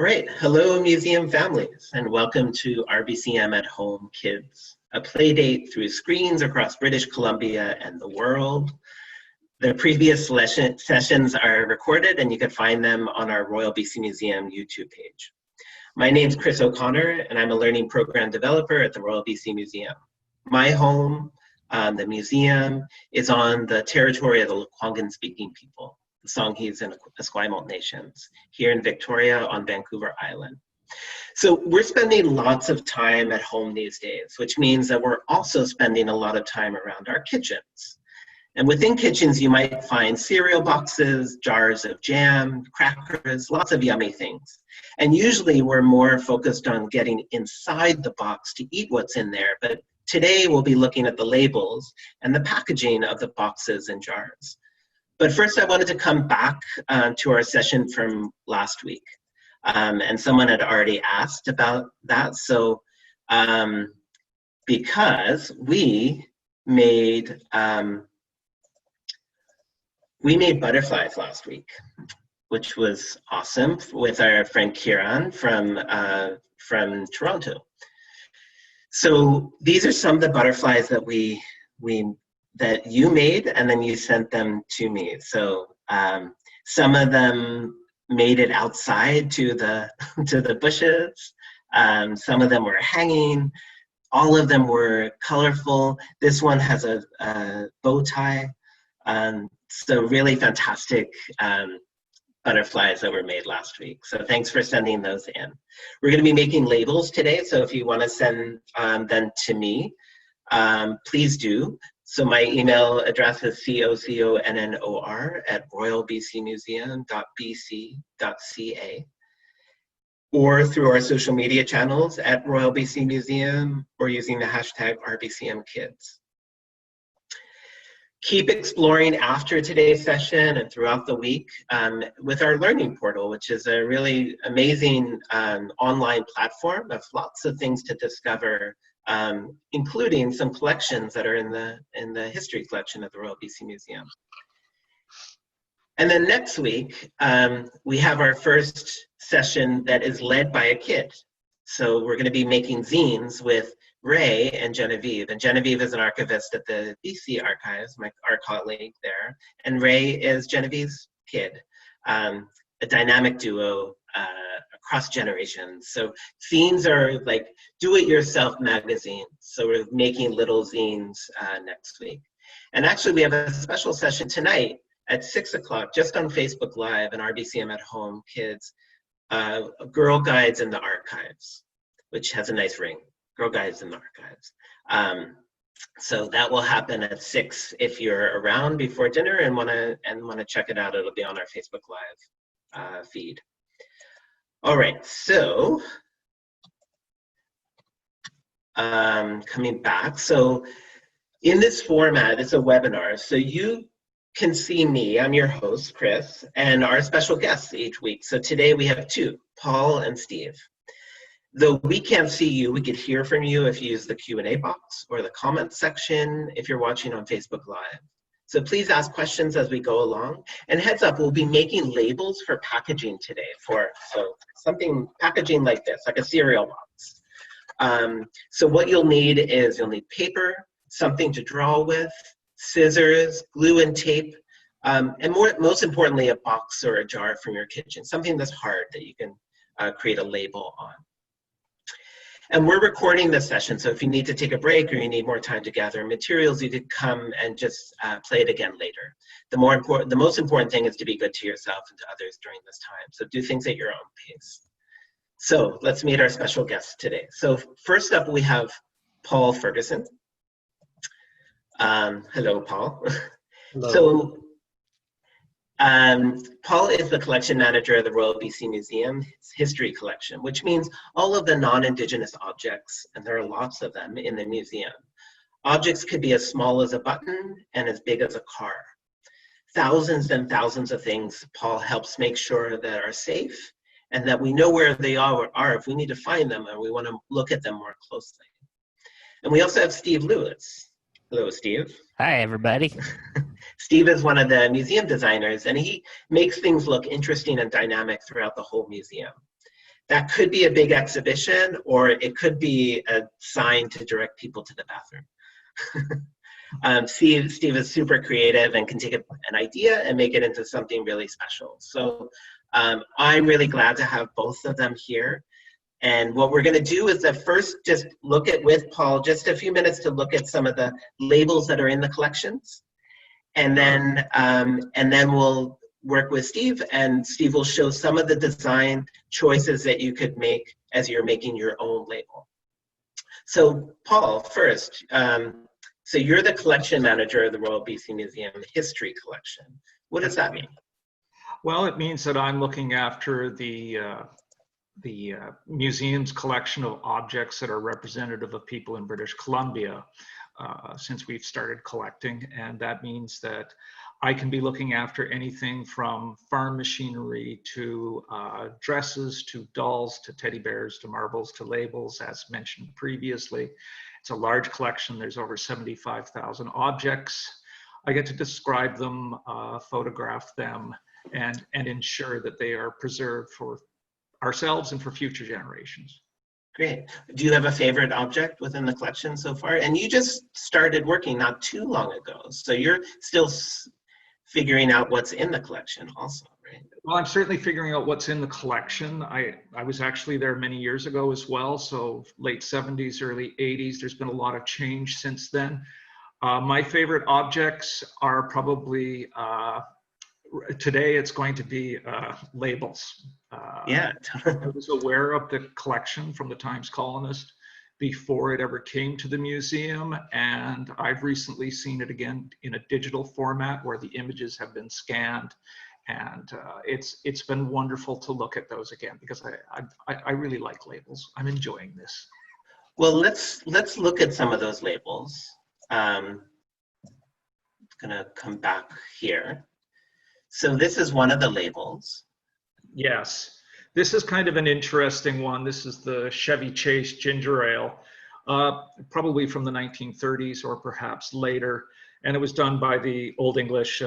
All right, hello museum families, and welcome to RBCM at Home Kids, a play date through screens across British Columbia and the world. The previous sessions are recorded and you can find them on our Royal BC Museum YouTube page. My name's Chris O'Connor and I'm a learning program developer at the Royal BC Museum. My home, the museum, is on the territory of the Lekwungen speaking people, the Songhees and Esquimalt nations, here in Victoria on Vancouver Island. So we're spending lots of time at home these days, which means that we're also spending a lot of time around our kitchens. And within kitchens, you might find cereal boxes, jars of jam, crackers, lots of yummy things. And usually we're more focused on getting inside the box to eat what's in there. But today we'll be looking at the labels and the packaging of the boxes and jars. But first I wanted to come back to our session from last week. And someone had already asked about that. So because we made butterflies last week, which was awesome, with our friend Kieran from Toronto. So these are some of the butterflies that that you made, and then you sent them to me. So some of them made it outside to the bushes. Some of them were hanging. All of them were colorful. This one has a bow tie. So really fantastic butterflies that were made last week. So thanks for sending those in. We're going to be making labels today. So if you want to send them to me, please do. So my email address is coconnor@royalbcmuseum.bc.ca, or through our social media channels at Royal BC Museum, or using the hashtag RBCMKids. Keep exploring after today's session and throughout the week with our learning portal, which is a really amazing online platform of lots of things to discover, including some collections that are in the history collection of the Royal BC Museum. And then next week, we have our first session that is led by a kid. So we're going to be making zines with Ray and Genevieve. And Genevieve is an archivist at the BC Archives, our colleague there. And Ray is Genevieve's kid, a dynamic duo across generations. So zines are like do-it-yourself magazines. So we're making little zines next week. And actually we have a special session tonight at 6 o'clock, just on Facebook Live and RBCM at Home Kids, Girl Guides in the Archives, which has a nice ring. Girl Guides in the Archives. So that will happen at 6 if you're around before dinner and wanna check it out. It'll be on our Facebook Live feed. All right, so coming back. So in this format, it's a webinar. So you can see me, I'm your host, Chris, and our special guests each week. So today we have two, Paul and Steve. Though we can't see you, we could hear from you if you use the Q&A box or the comments section if you're watching on Facebook Live. So please ask questions as we go along. And heads up, we'll be making labels for packaging today so something packaging like this, like a cereal box. So what you'll need is you'll need paper, something to draw with, scissors, glue and tape, and most importantly, a box or a jar from your kitchen, something that's hard that you can create a label on. And we're recording this session, so if you need to take a break or you need more time to gather materials, you could come and just play it again later. The most important thing is to be good to yourself and to others during this time. So do things at your own pace. So let's meet our special guests today. So first up, we have Paul Ferguson. Hello, Paul. Hello. So Paul is the collection manager of the Royal BC Museum's history collection, which means all of the non-Indigenous objects, and there are lots of them in the museum. Objects could be as small as a button and as big as a car. Thousands and thousands of things Paul helps make sure that are safe and that we know where they are if we need to find them and we want to look at them more closely. And we also have Steve Lewis. Hello, Steve. Hi, everybody. Steve is one of the museum designers, and he makes things look interesting and dynamic throughout the whole museum. that could be a big exhibition, or it could be a sign to direct people to the bathroom. Steve is super creative and can take an idea and make it into something really special. So I'm really glad to have both of them here. And what we're going to do is at first just look at, with Paul, just a few minutes to look at some of the labels that are in the collections. And then we'll work with Steve, and Steve will show some of the design choices that you could make as you're making your own label. So Paul, first, so you're the collection manager of the Royal BC Museum History Collection. What does that mean? Well, it means that I'm looking after the museum's collection of objects that are representative of people in British Columbia since we've started collecting. And that means that I can be looking after anything from farm machinery to dresses, to dolls, to teddy bears, to marbles, to labels, as mentioned previously. It's a large collection. There's over 75,000 objects. I get to describe them, photograph them, and ensure that they are preserved for ourselves and for future generations. Great. Do you have a favorite object within the collection so far? And you just started working not too long ago, so you're still figuring out what's in the collection also, right? Well, I'm certainly figuring out what's in the collection. I was actually there many years ago as well, so late 70s, early 80s. There's been a lot of change since then. My favorite objects are probably, today it's going to be labels. Yeah. I was aware of the collection from the Times Colonist before it ever came to the museum, and I've recently seen it again in a digital format where the images have been scanned, and it's been wonderful to look at those again because I really like labels. I'm enjoying this. Well, let's look at some of those labels. I'm gonna come back here. So this is one of the labels. Yes. This is kind of an interesting one. This is the Chevy Chase Ginger Ale, probably from the 1930s or perhaps later. And it was done by the Old English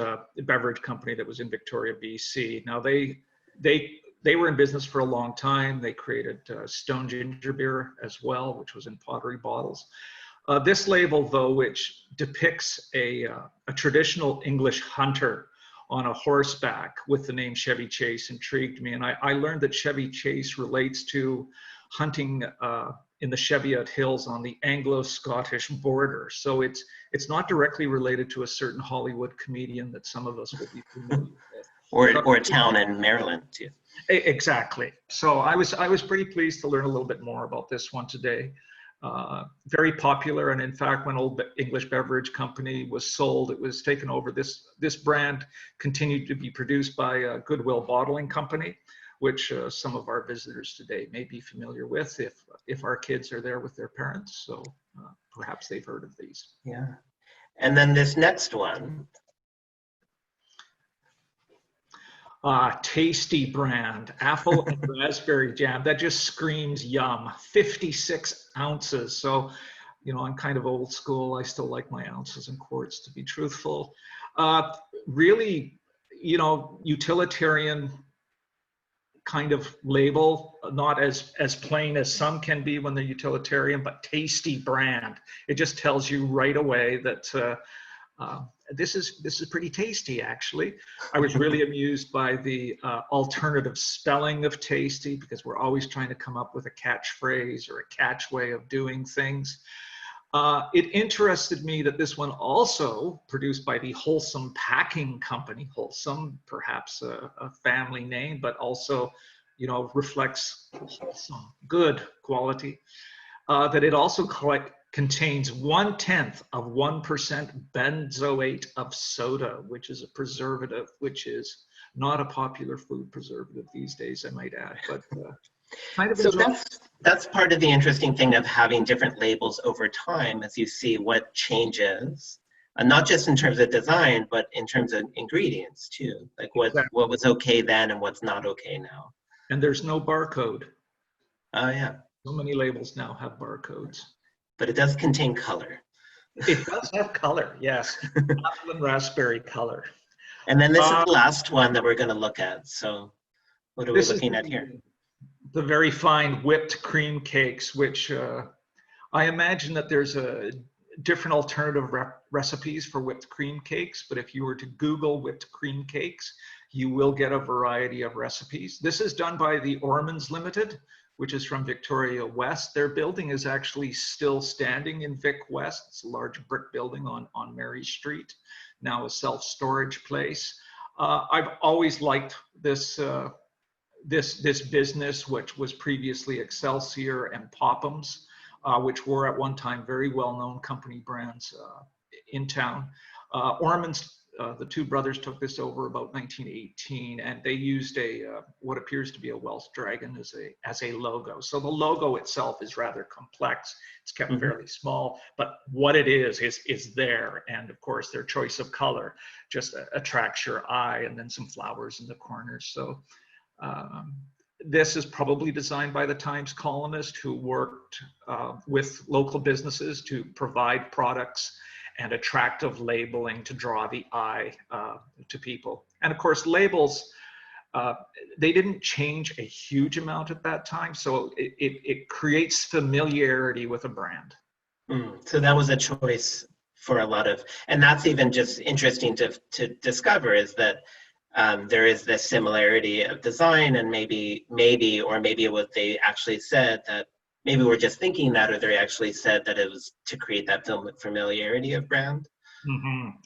beverage company that was in Victoria, BC. Now they were in business for a long time. They created Stone Ginger Beer as well, which was in pottery bottles. This label, though, which depicts a traditional English hunter on a horseback with the name Chevy Chase, intrigued me. And I learned that Chevy Chase relates to hunting in the Cheviot Hills on the Anglo-Scottish border. So it's not directly related to a certain Hollywood comedian that some of us will be familiar with. Or a town in Maryland too. Exactly. So I was pretty pleased to learn a little bit more about this one today. Very popular, and in fact, when Old English Beverage Company was sold, it was taken over. This brand continued to be produced by Goodwill Bottling Company, which some of our visitors today may be familiar with if our kids are there with their parents. So perhaps they've heard of these. Yeah. And then this next one. Tasty brand, apple and raspberry jam. That just screams yum. 56 ounces. So, you know, I'm kind of old school. I still like my ounces and quarts, to be truthful. Really, you know, utilitarian kind of label, not as plain as some can be when they're utilitarian, but tasty brand. It just tells you right away that this is pretty tasty, actually. I was really amused by the alternative spelling of tasty, because we're always trying to come up with a catchphrase or a catch way of doing things. It interested me that this one also produced by the Wholesome Packing Company. Wholesome, perhaps a family name, but also, you know, reflects wholesome, good quality. That it also contains 1/10 of 1% benzoate of soda, which is a preservative, which is not a popular food preservative these days, I might add. But kind of so that's part of the interesting thing of having different labels over time, as you see what changes, not just in terms of design, but in terms of ingredients too, like what was okay then and what's not okay now. And there's no barcode. Oh yeah. So many labels now have barcodes. But it does contain color. It does have color, yes. Apple and raspberry color. And then this is the last one that we're going to look at. So what are we looking at here? the very fine whipped cream cakes, which I imagine that there's a different alternative recipes for whipped cream cakes, but if you were to Google whipped cream cakes, you will get a variety of recipes. This is done by the Ormonds Limited, which is from Victoria West. Their building is actually still standing in Vic West. It's a large brick building on Mary Street, now a self-storage place. I've always liked this this business, which was previously Excelsior and Popham's, which were at one time very well-known company brands in town. Ormonds, the two brothers, took this over about 1918, and they used what appears to be a Welsh dragon as a logo. So the logo itself is rather complex. It's kept fairly small, but what it is there. And of course, their choice of color just attracts your eye, and then some flowers in the corners. So this is probably designed by the Times columnist who worked with local businesses to provide products and attractive labeling to draw the eye to people. And of course, labels, they didn't change a huge amount at that time, so it creates familiarity with a brand. So that was a choice for a lot of, and that's even just interesting to discover, is that there is this similarity of design, and maybe what they actually said, that maybe we're just thinking that, or they actually said that it was to create that familiarity of brand.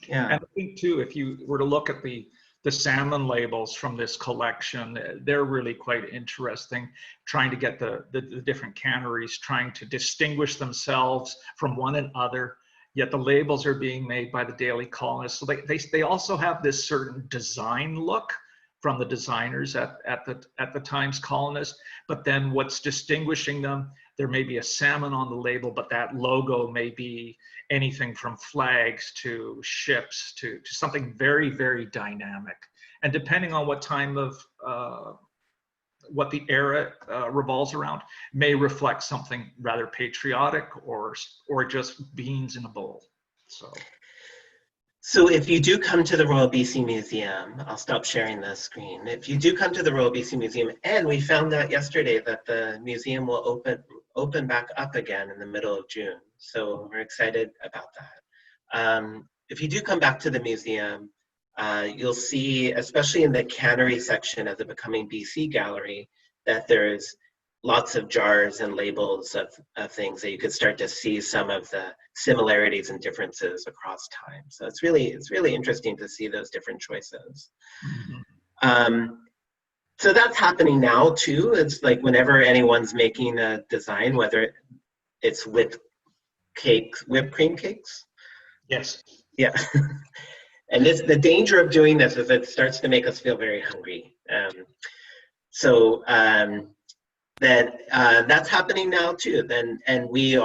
Yeah. And I think too, if you were to look at the salmon labels from this collection, they're really quite interesting, trying to get the different canneries, trying to distinguish themselves from one another. Yet the labels are being made by the Daily Colonist. So they also have this certain design look from the designers at the Times Colonist. But then what's distinguishing them, there may be a salmon on the label, but that logo may be anything from flags to ships to something very, very dynamic. And depending on what time of, what the era revolves around, may reflect something rather patriotic or just beans in a bowl. So if you do come to the Royal BC Museum, I'll stop sharing the screen. If you do come to the Royal BC Museum, and we found out yesterday that the museum will open back up again in the middle of June. So we're excited about that. If you do come back to the museum, you'll see, especially in the cannery section of the Becoming BC gallery, that there's lots of jars and labels of things that you could start to see some of the similarities and differences across time. So it's really interesting to see those different choices. So that's happening now too. It's like whenever anyone's making a design, whether it's whipped cream cakes. Yes. Yeah. And the danger of doing this is it starts to make us feel very hungry. That's happening now too. And we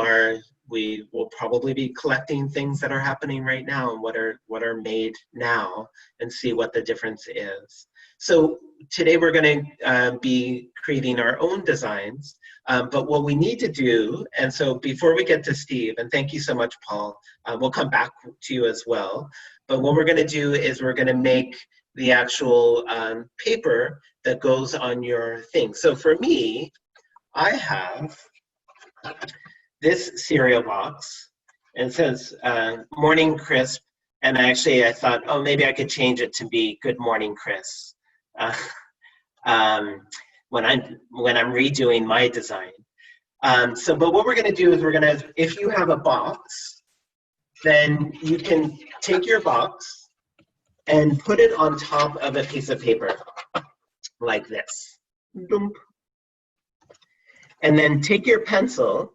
will probably be collecting things that are happening right now and what are made now, and see what the difference is. So today we're going to be creating our own designs, but what we need to do, and so before we get to Steve, and thank you so much, Paul, we'll come back to you as well. But what we're going to do is we're going to make the actual paper that goes on your thing. So for me, I have this cereal box, and it says Morning Crisp, and I thought, oh, maybe I could change it to be Good Morning Chris when I'm redoing my design. But what we're going to do is if you have a box, then you can take your box and put it on top of a piece of paper like this. And then take your pencil,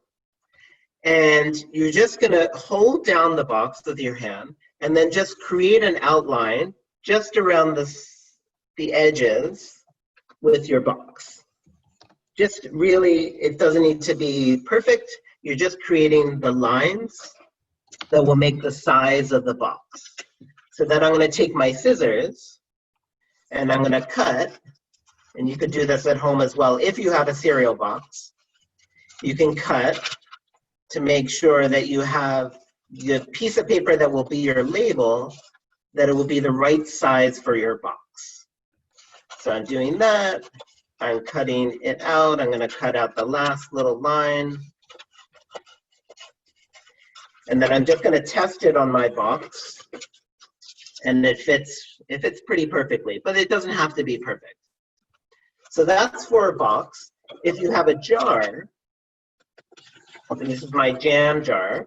and you're just going to hold down the box with your hand and then just create an outline just around the edges with your box. Just really, it doesn't need to be perfect. You're just creating the lines that will make the size of the box. So then I'm going to take my scissors and I'm going to cut, and you could do this at home as well. If you have a cereal box, you can cut to make sure that you have the piece of paper that will be your label, that it will be the right size for your box. So I'm doing that, I'm cutting it out. I'm going to cut out the last little line. And then I'm just going to test it on my box. And it fits pretty perfectly, but it doesn't have to be perfect. So that's for a box. If you have a jar, and this is my jam jar,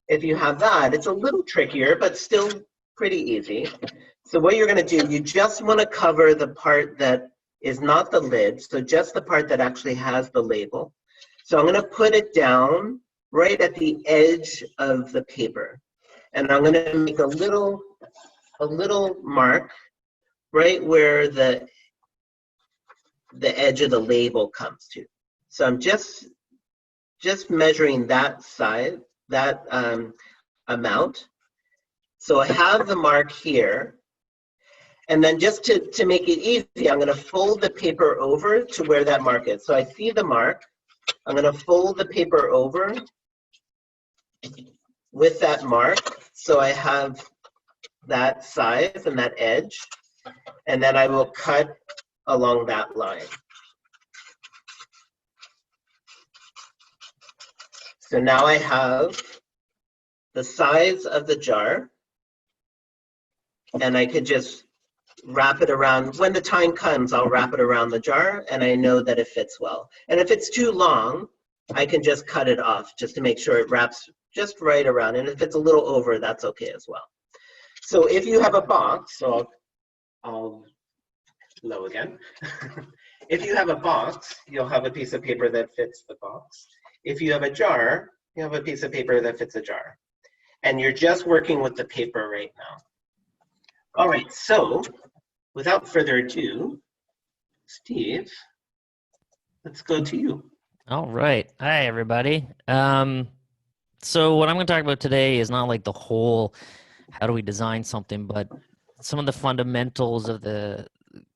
if you have that, it's a little trickier, but still pretty easy. So what you're going to do, you just want to cover the part that is not the lid, so just the part that actually has the label. So I'm going to put it down right at the edge of the paper. And I'm going to make a little mark right where the edge of the label comes to. So I'm just measuring that size, that amount. So I have the mark here. And then just to make it easy, I'm going to fold the paper over to where that mark is. So I see the mark. I'm going to fold the paper over with that mark. So I have that size and that edge. And then I will cut along that line. So now I have the size of the jar. And I could just wrap it around. When the time comes, I'll wrap it around the jar, and I know that it fits well. And if it's too long, I can just cut it off just to make sure it wraps just right around. And if it's a little over, that's okay as well. So if you have a box, so I'll low again. If you have a box, you'll have a piece of paper that fits the box. If you have a jar, you have a piece of paper that fits a jar. And you're just working with the paper right now. All right, so without further ado, Steve, let's go to you. All right. Hi, everybody. So what I'm going to talk about today is not like the whole how do we design something, but some of the fundamentals of the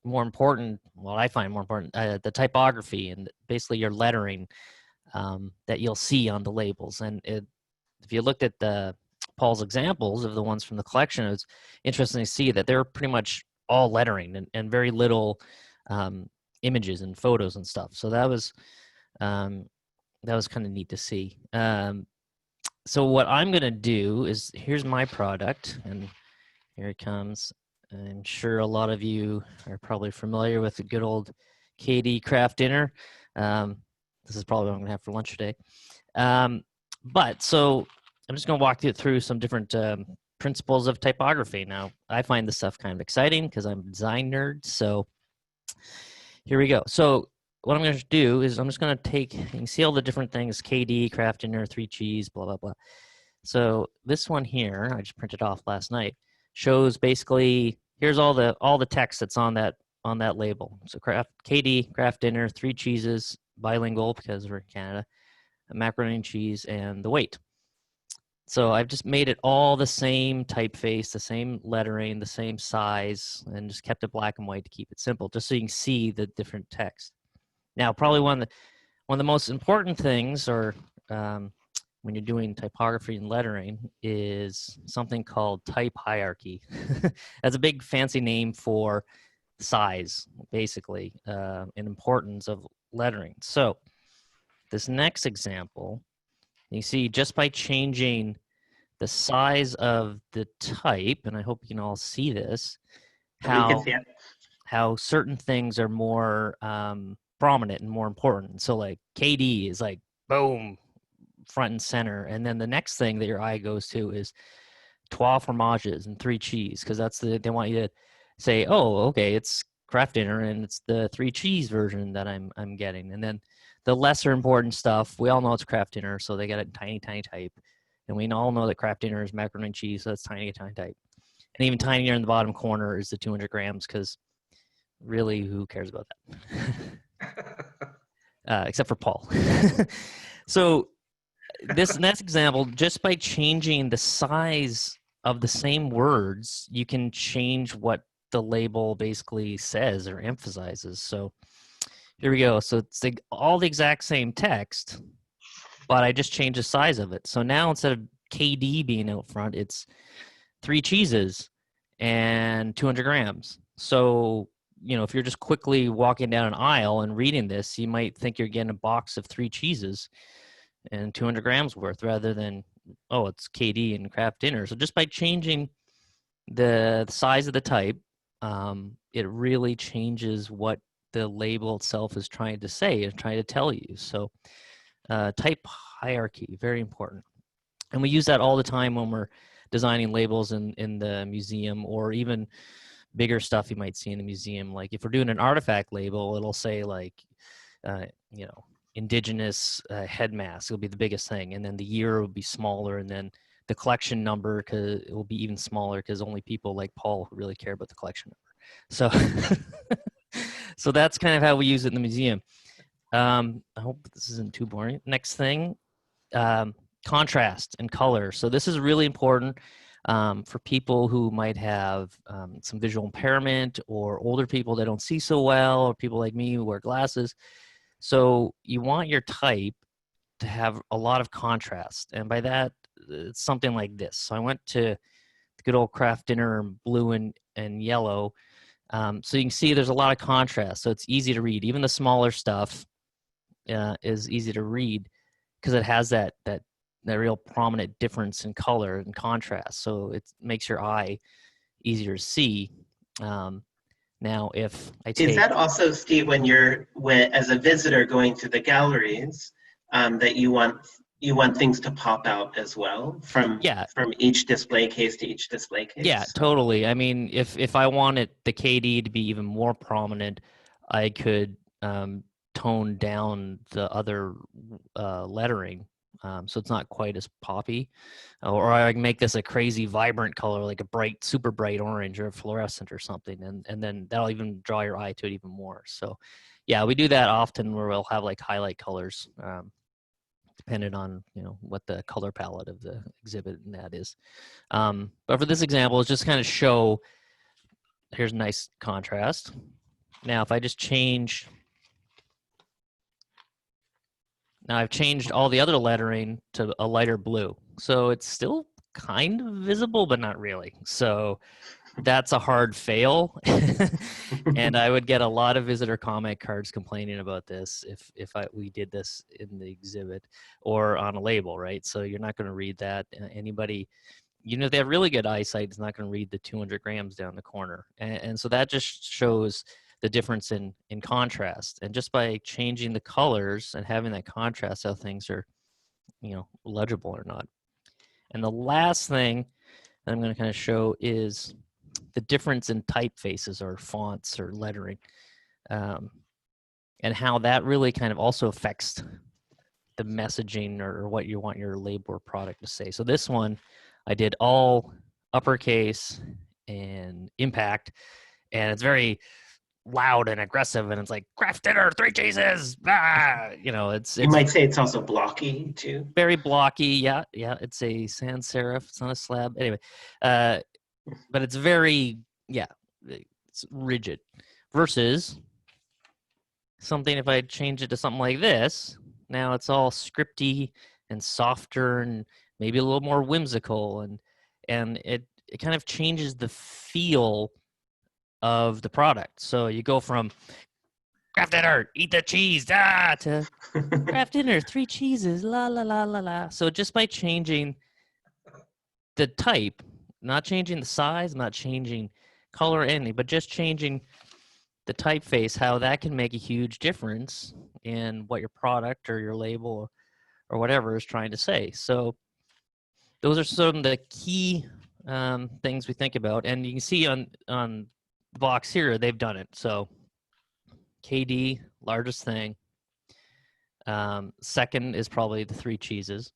more important, well, I find more important, the typography and basically your lettering that you'll see on the labels. And if you looked at Paul's examples of the ones from the collection, it's interesting to see that they're pretty much all lettering and very little images and photos and stuff. So that was kind of neat to see. So what I'm going to do is, here's my product, and here it comes. I'm sure a lot of you are probably familiar with the good old KD craft dinner. This is probably what I'm going to have for lunch today. But so I'm just going to walk you through some different principles of typography. Now, I find this stuff kind of exciting because I'm a design nerd. So here we go. So what I'm going to do is I'm just going to take, you can see all the different things, KD, craft dinner, 3 cheese, blah, blah, blah. So this one here, I just printed off last night, shows basically, here's all the text that's on that label. So KD, craft dinner, 3 cheeses, bilingual because we're in Canada, macaroni and cheese, and the weight. So I've just made it all the same typeface, the same lettering, the same size, and just kept it black and white to keep it simple, just so you can see the different text. Now, probably one of the most important things, or when you're doing typography and lettering, is something called type hierarchy. That's a big fancy name for size, basically, and importance of lettering. So this next example, you see just by changing the size of the type, and I hope you can all see this, how certain things are more prominent and more important. So like KD is like, boom, front and center. And then the next thing that your eye goes to is 12 fromages and 3 cheese, because they want you to say, oh, okay, it's craft dinner and it's the 3 cheese version that I'm getting. And then the lesser important stuff, we all know it's craft dinner, so they got it in tiny, tiny type. And we all know that craft dinner is macaroni and cheese, so that's tiny, tiny type. And even tinier in the bottom corner is the 200 grams, because really, who cares about that? Except for Paul. So this next example, just by changing the size of the same words, you can change what the label basically says or emphasizes. So here we go. So it's all the exact same text, but I just changed the size of it. So now instead of KD being out front, it's 3 cheeses and 200 grams. So if you're just quickly walking down an aisle and reading this, you might think you're getting a box of 3 cheeses and 200 grams worth rather than, oh, it's KD and Kraft Dinner. So just by changing the size of the type, it really changes what the label itself is trying to say and trying to tell you. So type hierarchy, very important. And we use that all the time when we're designing labels in the museum, or even bigger stuff you might see in the museum. Like if we're doing an artifact label, it'll say like, indigenous head mask will be the biggest thing. And then the year will be smaller. And then the collection number, cause it will be even smaller because only people like Paul who really care about the collection number. So, so that's kind of how we use it in the museum. I hope this isn't too boring. Next thing, contrast and color. So this is really important for people who might have some visual impairment, or older people that don't see so well, or people like me who wear glasses. So you want your type to have a lot of contrast. And by that, it's something like this. So I went to the good old Kraft Dinner in blue and yellow. So you can see there's a lot of contrast. So it's easy to read. Even the smaller stuff is easy to read because it has that real prominent difference in color and contrast. So it makes your eye easier to see. Now, if I take... Is that also, Steve, when as a visitor going through the galleries, that you want things to pop out as well from each display case to each display case? Yeah, totally. I mean, if I wanted the KD to be even more prominent, I could tone down the other lettering. So it's not quite as poppy, or I can make this a crazy vibrant color, like a bright, super bright orange or fluorescent or something. And then that'll even draw your eye to it even more. So yeah, we do that often where we'll have like highlight colors, depending on, what the color palette of the exhibit and that is. But for this example, it's just kind of show, here's nice contrast. Now, if I just change, now I've changed all the other lettering to a lighter blue. So it's still kind of visible, but not really. So that's a hard fail. And I would get a lot of visitor comment cards complaining about this if we did this in the exhibit or on a label, right? So you're not going to read that. Anybody, if they have really good eyesight, is not going to read the 200 grams down the corner. And so that just shows the difference in contrast. And just by changing the colors and having that contrast, how things are, legible or not. And the last thing that I'm going to kind of show is the difference in typefaces or fonts or lettering, and how that really kind of also affects the messaging or what you want your label or product to say. So this one, I did all uppercase and impact, and it's very loud and aggressive, and it's like Kraft Dinner, 3 cheeses. It's you might say it's also blocky too. Very blocky. Yeah. It's a sans serif. It's not a slab. Anyway, but it's very, it's rigid. Versus something, if I change it to something like this, now it's all scripty and softer and maybe a little more whimsical, and it kind of changes the feel of the product. So you go from Kraft Dinner, eat the cheese, to Kraft Dinner, 3 cheeses, la la la la la. So just by changing the type, not changing the size, not changing color or anything, but just changing the typeface, how that can make a huge difference in what your product or your label or whatever is trying to say. So those are some of the key things we think about. And you can see on the box here, they've done it. So KD, largest thing. Second is probably the 3 cheeses.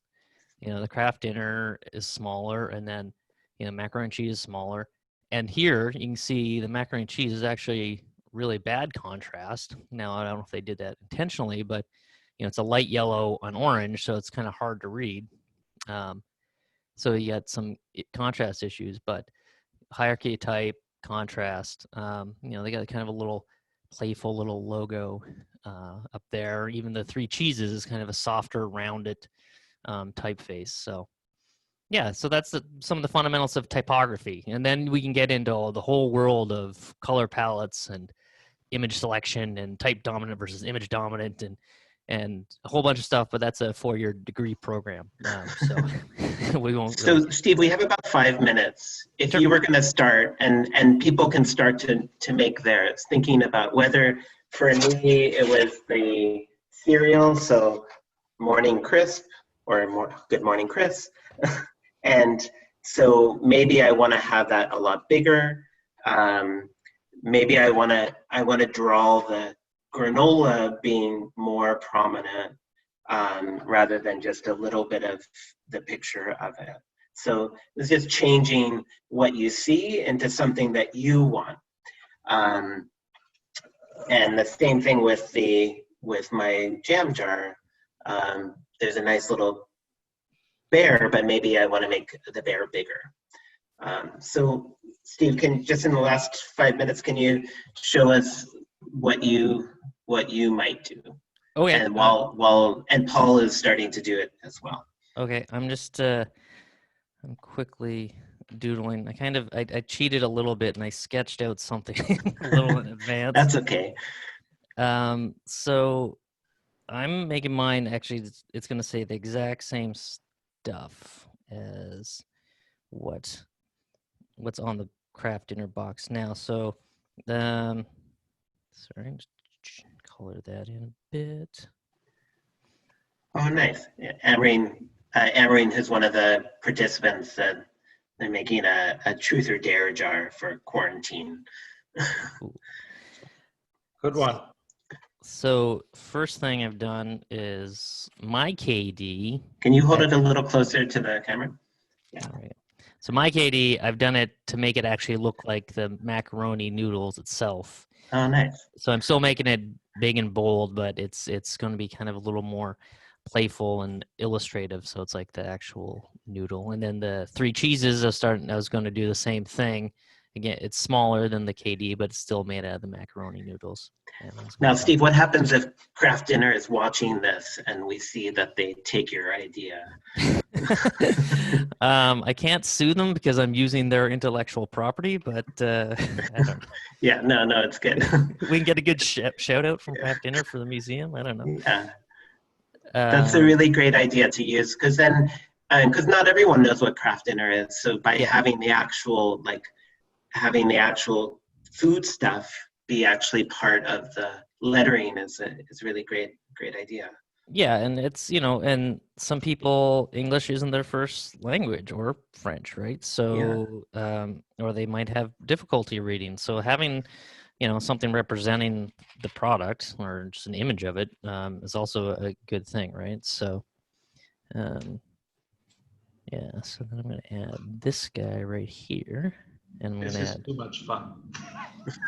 The Kraft Dinner is smaller, and then, macaroni and cheese is smaller. And here you can see the macaroni and cheese is actually really bad contrast. Now, I don't know if they did that intentionally, but, it's a light yellow on orange, so it's kind of hard to read. So you got some contrast issues, but hierarchy of type, contrast, they got kind of a little playful little logo up there. Even the 3 cheeses is kind of a softer, rounded typeface. So yeah, so that's some of the fundamentals of typography. And then we can get into the whole world of color palettes and image selection and type dominant versus image dominant and a whole bunch of stuff, but that's a 4-year degree program. So we won't really. So Steve, we have about 5 minutes. If Sure. you were going to start, and people can start to make theirs, thinking about whether, for me, it was the cereal, so Morning Crisp or Good Morning Chris. And so maybe I want to have that a lot bigger. Maybe I want to draw the granola being more prominent, rather than just a little bit of the picture of it. So it's just changing what you see into something that you want. And the same thing with my jam jar. There's a nice little bear, but maybe I want to make the bear bigger. So Steve, just in the last 5 minutes, can you show us what you might do? Oh yeah. And and Paul is starting to do it as well. Okay, I'm just I'm quickly doodling. I cheated a little bit and I sketched out something a little in advance. That's okay. So I'm making mine, actually it's going to say the exact same stuff as what's on the craft dinner box now. So sorry, just color that in a bit. Oh, nice. Yeah, Amarine is one of the participants that they're making a truth or dare jar for quarantine. Good one. So first thing I've done is my KD. Can you hold it a little closer to the camera? Yeah. All right. So my KD, I've done it to make it actually look like the macaroni noodles itself. Oh, nice. So I'm still making it big and bold, but it's going to be kind of a little more playful and illustrative. So it's like the actual noodle. And then the 3 cheeses, I was going to do the same thing. Again, it's smaller than the KD, but it's still made out of the macaroni noodles. Now, Steve, what happens if Craft Dinner is watching this and we see that they take your idea? I can't sue them because I'm using their intellectual property, but I don't know. Yeah, no, it's good. We can get a good shout out from Craft Dinner for the museum. I don't know. Yeah, that's a really great idea to use, because not everyone knows what Craft Dinner is. So by having the actual food stuff be actually part of the lettering is really great idea. Yeah, and it's, and some people, English isn't their first language, or French, right? So, or they might have difficulty reading. So having, something representing the product or just an image of it is also a good thing, right? So, so then I'm going to add this guy right here. And this is too much fun.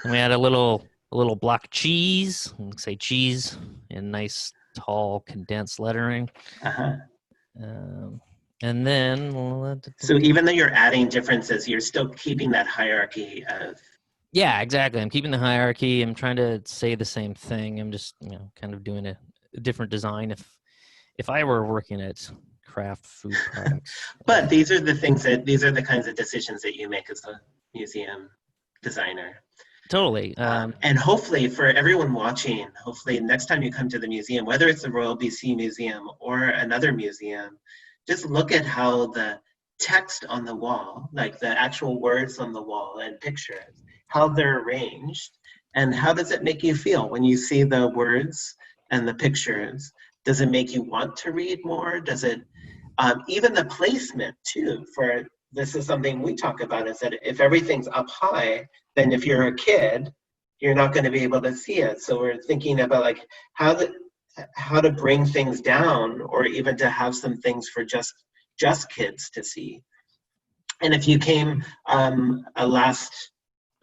And we add a little block of cheese. Say cheese in nice, tall, condensed lettering. And then so even though you're adding differences, you're still keeping that hierarchy of. Yeah, exactly. I'm keeping the hierarchy. I'm trying to say the same thing. I'm just kind of doing a different design if I were working at craft food products. But these are the kinds of decisions that you make as a museum designer. Totally. And hopefully for everyone watching, hopefully next time you come to the museum, whether it's the Royal BC Museum or another museum, just look at how the text on the wall, like the actual words on the wall and pictures, how they're arranged, and how does it make you feel when you see the words and the pictures? Does it make you want to read more? Does it, even the placement too, this is something we talk about, is that if everything's up high, then if you're a kid, you're not going to be able to see it. So we're thinking about like how to bring things down, or even to have some things for just kids to see. And if you came a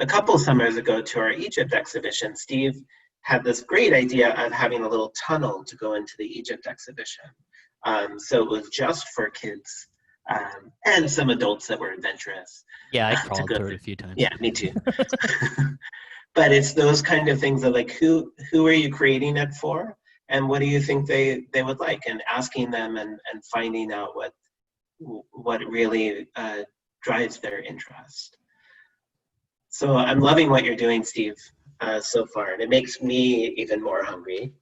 couple summers ago to our Egypt exhibition, Steve had this great idea of having a little tunnel to go into the Egypt exhibition. So it was just for kids. And some adults that were adventurous. Yeah, I crawled through it a few times. Yeah, me too. But it's those kind of things of like, who are you creating it for? And what do you think they would like? And asking them and finding out what really drives their interest. So I'm loving what you're doing, Steve. so far, and it makes me even more hungry.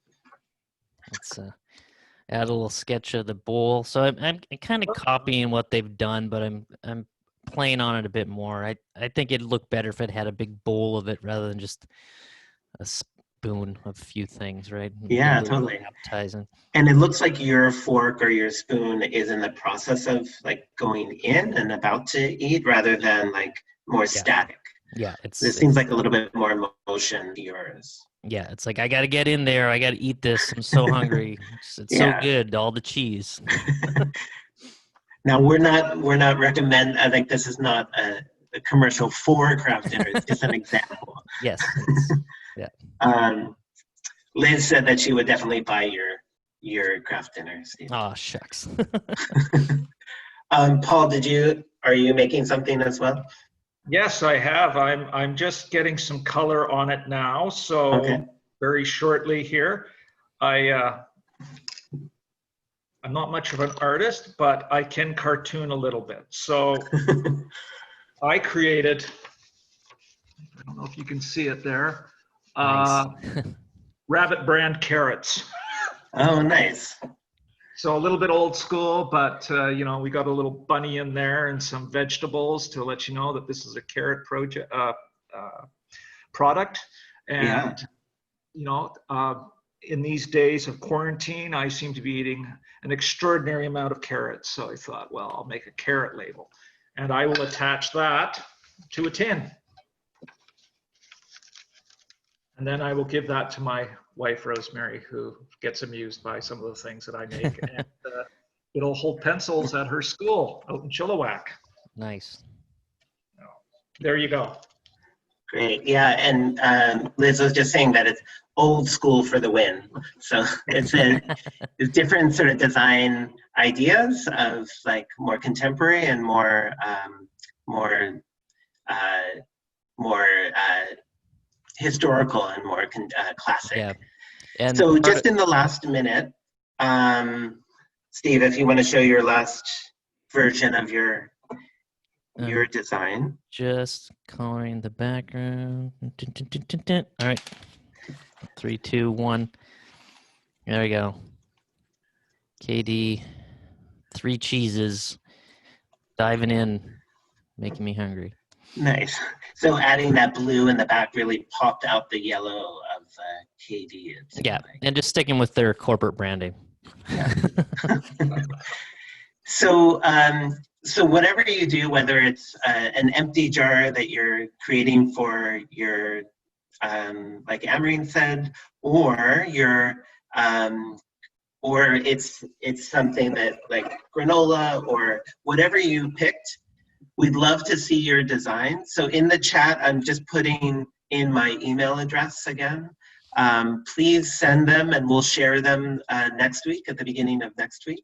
Let's add a little sketch of the bowl. So I'm kind of copying what they've done, but I'm playing on it a bit more. I think it'd look better if it had a big bowl of it rather than just a spoon of a few things, right? Yeah, totally. Appetizing. And it looks like your fork or your spoon is in the process of like going in and about to eat rather than like more static. Yeah, it seems like a little bit more motion to yours. Yeah, it's like I got to get in there. I got to eat this. I'm so hungry. It's so good. All the cheese. Now we're not recommend. I think this is not a commercial for craft dinner. It's just an example. Yes. Yeah. Liz said that she would definitely buy your craft dinner, Steve. Oh shucks. Paul, are you making something as well? Yes, I have. I'm just getting some color on it now. So very shortly here, I'm not much of an artist, but I can cartoon a little bit. So I created, I don't know if you can see it there, nice. Rabbit brand carrots. Oh, nice. So a little bit old school, but we got a little bunny in there and some vegetables to let you know that this is a carrot product. And in these days of quarantine, I seem to be eating an extraordinary amount of carrots. So I thought, well, I'll make a carrot label, and I will attach that to a tin. And then I will give that to my wife, Rosemary, who gets amused by some of the things that I make. And it'll hold pencils at her school out in Chilliwack. Nice. There you go. Great. Yeah, and Liz was just saying that it's old school for the win. So it's different sort of design ideas of like more contemporary and more historical and more classic. Yeah. And so just in the last minute, Steve, if you want to show your last version of your design. Just coloring the background. All right. 3, 2, 1. There we go. KD, 3 cheeses, diving in, making me hungry. Nice. So adding that blue in the back really popped out the yellow of KD. Yeah, and just sticking with their corporate branding. Yeah. So whatever you do, whether it's an empty jar that you're creating for your, like Amarine said, or it's something that like granola or whatever you picked, we'd love to see your design. So in the chat, I'm just putting in my email address again. Please send them and we'll share them next week, at the beginning of next week.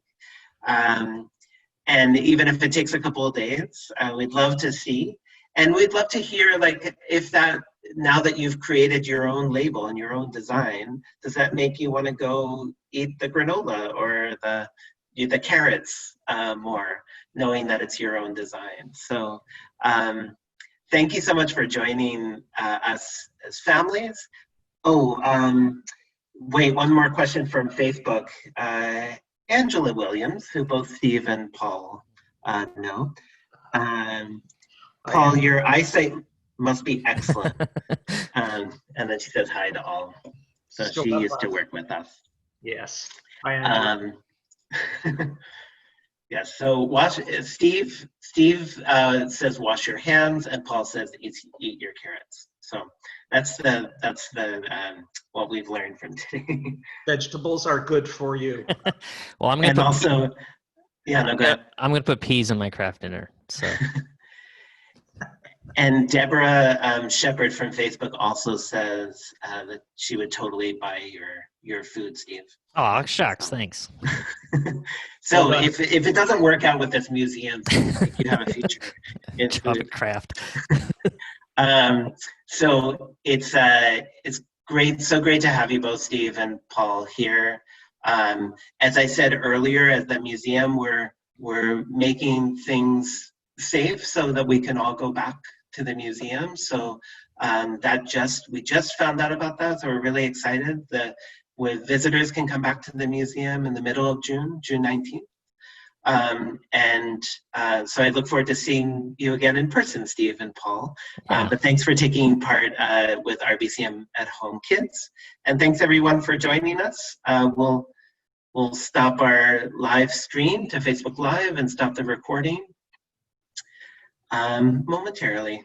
And even if it takes a couple of days, we'd love to see. And we'd love to hear, like, if that, now that you've created your own label and your own design, does that make you want to go eat the granola or the carrots more, knowing that it's your own design? So thank you so much for joining us as families. Wait, one more question from Facebook. Angela Williams, who both Steve and Paul know. Paul, your eyesight must be excellent. And then she says hi to all. So she used to work with us. Yes. Hi, Angela. Yeah, so Steve says wash your hands, and Paul says eat your carrots. So that's what we've learned from today. Vegetables are good for you. Well, I'm gonna go ahead. I'm gonna put peas in my craft dinner. So. And Deborah Shepherd from Facebook also says that she would totally buy your food, Steve. Oh, shucks, thanks. So if it doesn't work out with this museum, you have a future in food. Craft. So it's great, so great to have you both, Steve and Paul, here. As I said earlier, at the museum, we're making things safe so that we can all go back to the museum. So We just found out about that, so we're really excited that visitors can come back to the museum in the middle of June 19th. So I look forward to seeing you again in person, Steve and Paul. Yeah. But thanks for taking part with RBCM at Home Kids. And thanks everyone for joining us. We'll stop our live stream to Facebook Live and stop the recording momentarily.